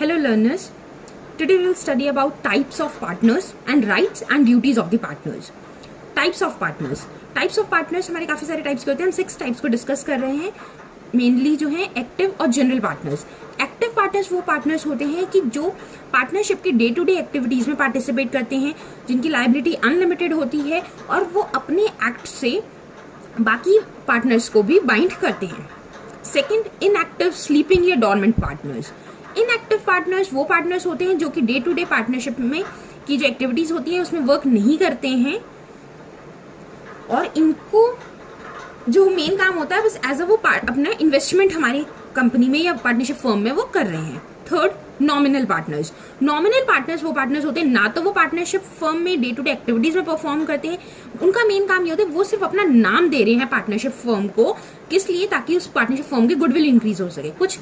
Hello learners, today we will study about types of partners and rights and duties of the partners. Types of partners हमारे काफी सारे types के होते हैं. हम 6 टाइप्स को डिस्कस कर रहे हैं. मेनली जो है एक्टिव और जनरल पार्टनर्स. एक्टिव पार्टनर्स वो पार्टनर्स होते हैं कि जो पार्टनरशिप के डे टू डे एक्टिविटीज में पार्टिसिपेट करते हैं, जिनकी लायबिलिटी अनलिमिटेड होती है और वो अपने एक्ट से बाकी पार्टनर्स को भी बाइंड करते हैं. सेकेंड, इनएक्टिव स्लीपिंग या डॉर्मेंट पार्टनर्स. इनएक्टिव पार्टनर्स वो पार्टनर्स होते हैं जो कि डे टू डे पार्टनरशिप में की जो एक्टिविटीज होती है उसमें वर्क नहीं करते हैं और इनको जो मेन काम होता है बस एज अ वो अपना इन्वेस्टमेंट हमारी कंपनी में या पार्टनरशिप फर्म में वो कर रहे हैं. Third, nominal partners. Nominal partners वो पार्टनर्स होते हैं ना तो वो पार्टनरशिप फर्म में डे टू डे एक्टिविटीज में परफॉर्म करते हैं. उनका मेन काम ये होता है वो सिर्फ अपना नाम दे रहे हैं पार्टनरशिप फर्म को. किस लिए? ताकि उस पार्टनरशिप फर्म की गुडविल इंक्रीज हो सके. कुछ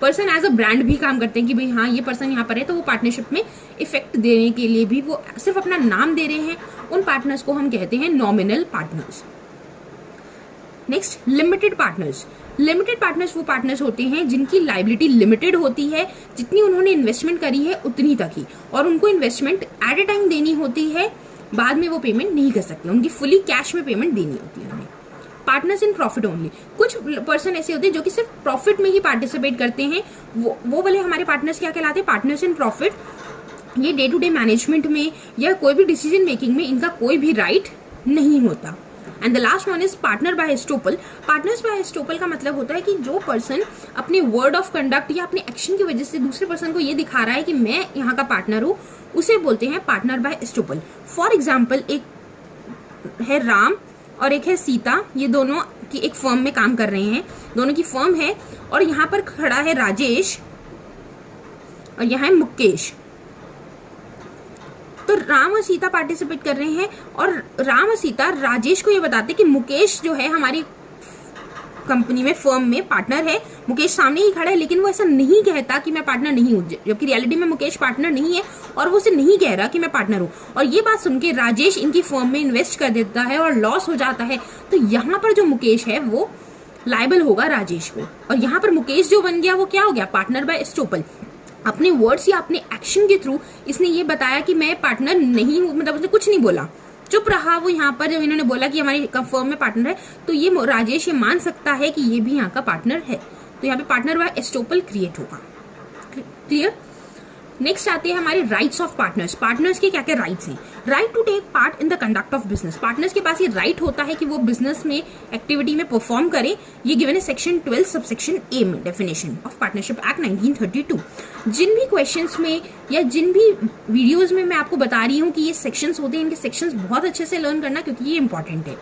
पर्सन एज अ ब्रांड भी काम करते हैं कि भाई हाँ ये पर्सन यहाँ पर है, तो वो पार्टनरशिप में इफेक्ट देने के लिए भी वो सिर्फ अपना नाम दे रहे हैं. उन पार्टनर्स को हम कहते हैं nominal partners. Next, limited partners. Limited partners वो पार्टनर्स होते हैं जिनकी लायबिलिटी लिमिटेड होती है. जितनी उन्होंने इन्वेस्टमेंट करी है उतनी तक ही, और उनको इन्वेस्टमेंट एट ए टाइम देनी होती है. बाद में वो पेमेंट नहीं कर सकते, उनकी फुली कैश में पेमेंट देनी होती है उन्हें. Partners in profit only. कुछ पर्सन ऐसे होते हैं जो कि सिर्फ प्रॉफिट में ही पार्टिसिपेट करते हैं. वो वाले हमारे पार्टनर्स क्या कहलाते हैं? Partners in profit. ये डे टू डे मैनेजमेंट में या कोई भी डिसीजन मेकिंग में इनका कोई भी राइट नहीं होता. And the last one is partner by estoppel. Partners by estoppel का मतलब होता है कि जो पर्सन अपने वर्ड ऑफ कंडक्ट या अपने एक्शन की वजह से दूसरे पर्सन को ये दिखा रहा है कि मैं यहाँ का पार्टनर हूँ, उसे बोलते हैं partner by estoppel. For example, एक है राम और एक है सीता. ये दोनों की एक फर्म में काम कर रहे हैं. दोनों की फर्म है और यहाँ पर खड़ा है राजेश और यहाँ है मुकेश. तो राम और सीता पार्टिसिपेट कर रहे हैं और राम और सीता राजेश को ये बताते कि मुकेश जो है हमारी कंपनी में फर्म में पार्टनर है. मुकेश सामने ही खड़ा है लेकिन वो ऐसा नहीं कहता कि मैं पार्टनर नहीं हूँ, जबकि रियलिटी में मुकेश पार्टनर नहीं है और वो उसे नहीं कह रहा कि मैं पार्टनर हूँ. और ये बात सुन के राजेश इनकी फर्म में इन्वेस्ट कर देता है और लॉस हो जाता है. तो यहाँ पर जो मुकेश है वो लायबल होगा राजेश को, और यहाँ पर मुकेश जो बन गया वो क्या हो गया? Partner by estoppel. अपने वर्ड्स या अपने एक्शन के थ्रू इसने ये बताया कि मैं पार्टनर नहीं हूँ, मतलब उसने कुछ नहीं बोला, चुप रहा वो. यहाँ पर जब इन्होंने बोला कि हमारी फर्म में पार्टनर है तो ये राजेश ये मान सकता है कि ये भी यहाँ का पार्टनर है. तो यहाँ पे पार्टनर बाय एस्टोपल क्रिएट होगा. क्लियर? नेक्स्ट आते हैं हमारे राइट्स ऑफ पार्टनर्स. पार्टनर्स के क्या क्या राइट्स हैं? Right to take part in the conduct of business. Partners के पास ये राइट होता है कि वो बिजनेस में एक्टिविटी में परफॉर्म करें. ये गिवन है सेक्शन 12 सबसेक्शन ए में, डेफिनेशन ऑफ पार्टनरशिप एक्ट 1932. जिन भी क्वेश्चंस में या जिन भी वीडियोज में मैं आपको बता रही हूँ कि ये सेक्शंस होते हैं, इनके सेक्शंस बहुत अच्छे से लर्न करना क्योंकि ये इंपॉर्टेंट है.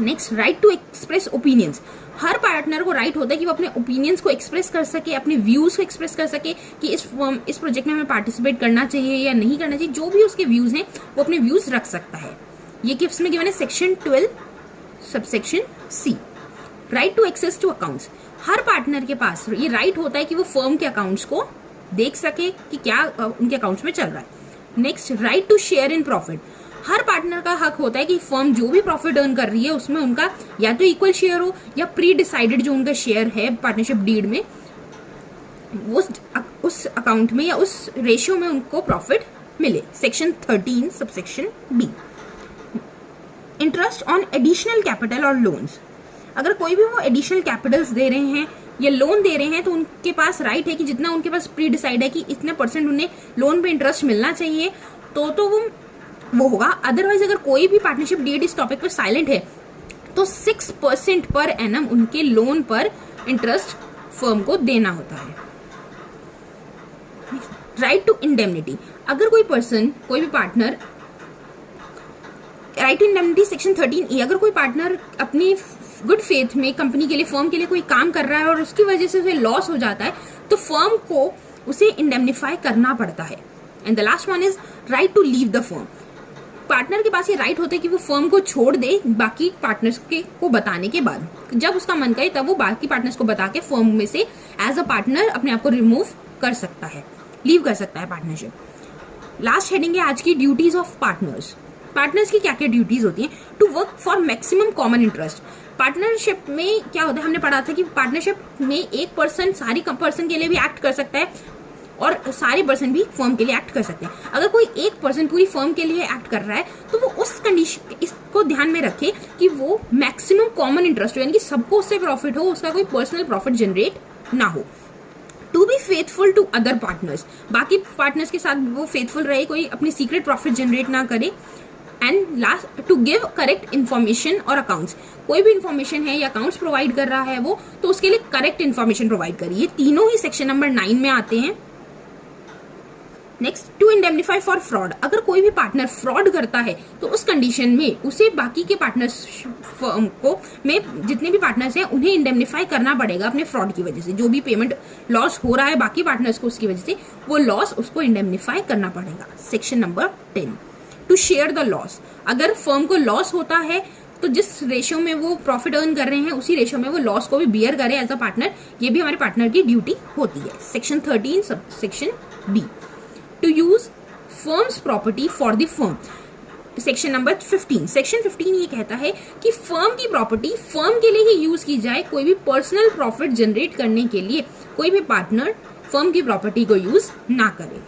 Next, right to express opinions. हर पार्टनर को राइट होता है कि वो अपने ओपिनियंस को एक्सप्रेस कर सके, अपने व्यूज को एक्सप्रेस कर सके कि इस प्रोजेक्ट में हमें पार्टिसिपेट करना चाहिए या नहीं करना चाहिए. जो भी उसके व्यूज हैं वो अपने व्यूज रख सकता है. ये किस में गिवन है? Section 12 subsection C. Right to access to accounts. हर पार्टनर के पास ये राइट होता है कि वो फर्म के अकाउंट्स को देख सके कि क्या उनके अकाउंट्स में चल रहा है. Next, right to share in profit. हर पार्टनर का हक होता है कि फर्म जो भी प्रॉफिट अर्न कर रही है उसमें उनका या तो इक्वल शेयर हो या प्री डिसाइडेड जो उनका शेयर है पार्टनरशिप डीड में उस अकाउंट में या उस रेशियो में उनको प्रॉफिट मिले. Section 13 subsection B. Interest on additional capital और लोन्स. अगर कोई भी वो एडिशनल कैपिटल्स दे रहे हैं या लोन दे रहे हैं तो उनके पास राइट है कि जितना उनके पास प्री डिसाइड है कि इतने % उन्हें लोन पे इंटरेस्ट मिलना चाहिए तो वो होगा. अदरवाइज अगर कोई भी पार्टनरशिप डीड इस टॉपिक पर साइलेंट है तो 6% पर एनम उनके लोन पर इंटरेस्ट फर्म को देना होता है. Right to indemnity. अगर कोई पर्सन कोई भी partner right to indemnity section 13 A. अगर कोई पार्टनर अपनी गुड फेथ में कंपनी के लिए फर्म के लिए कोई काम कर रहा है और उसकी वजह से उसे लॉस हो जाता है तो फर्म को उसे इंडेमनिफाई करना पड़ता है. And the last one is right to leave the firm. Partner के पास ये राइट होता है कि वो फर्म को छोड़ दे बाकी पार्टनर्स को बताने के बाद. जब उसका मन करे तब वो बाकी पार्टनर्स को बता के फर्म में से एज अ पार्टनर अपने आप को रिमूव कर सकता है, लीव कर सकता है पार्टनरशिप. लास्ट हेडिंग है आज की ड्यूटीज ऑफ पार्टनर्स. पार्टनर्स की क्या क्या ड्यूटीज होती हैं? To work for maximum common interest. Partnership में क्या होता है, हमने पढ़ा था कि पार्टनरशिप में एक पर्सन सारी पर्सन के लिए भी एक्ट कर सकता है और सारे पर्सन भी फर्म के लिए एक्ट कर सकते हैं। अगर कोई एक पर्सन पूरी फर्म के लिए एक्ट कर रहा है तो वो उस कंडीशन, इसको ध्यान में रखे कि वो मैक्सिमम कॉमन इंटरेस्ट हो, यानी कि सबको उससे प्रॉफिट हो, उसका कोई पर्सनल प्रॉफिट जनरेट ना हो। To be faithful to other partners, बाकी पार्टनर्स के साथ वो फेथफुल रहे, कोई अपनी सीक्रेट प्रॉफिट जनरेट ना करे। And last, to give correct information और अकाउंट्स, कोई भी इन्फॉर्मेशन है या अकाउंट्स प्रोवाइड कर रहा है वो, तो उसके लिए करेक्ट इन्फॉर्मेशन प्रोवाइड करिए। ये तीनों ही सेक्शन नंबर 9 में आते हैं। Next, to indemnify for fraud, अगर कोई भी पार्टनर फ्रॉड करता है तो उस कंडीशन में उसे बाकी के पार्टनर्स फर्म को में जितने भी पार्टनर्स हैं उन्हें इंडेमनिफाई करना पड़ेगा अपने फ्रॉड की वजह से। जो भी पेमेंट लॉस हो रहा है बाकी पार्टनर्स को उसकी वजह से, वो लॉस उसको इंडेमनिफाई करना पड़ेगा। Section number 10, to share the loss, अगर फर्म को लॉस होता है तो जिस रेशियो में वो प्रॉफिट अर्न कर रहे हैं उसी रेशियो में वो लॉस को भी बियर करे एज अ पार्टनर, ये भी हमारे पार्टनर की ड्यूटी होती है। Section 13 subsection B, to use firm's property for the firm. Section number 15, section 15 ये कहता है कि फर्म की प्रॉपर्टी फर्म के लिए ही यूज की जाए, कोई भी पर्सनल प्रॉफिट जनरेट करने के लिए कोई भी पार्टनर फर्म की प्रॉपर्टी को यूज ना करे।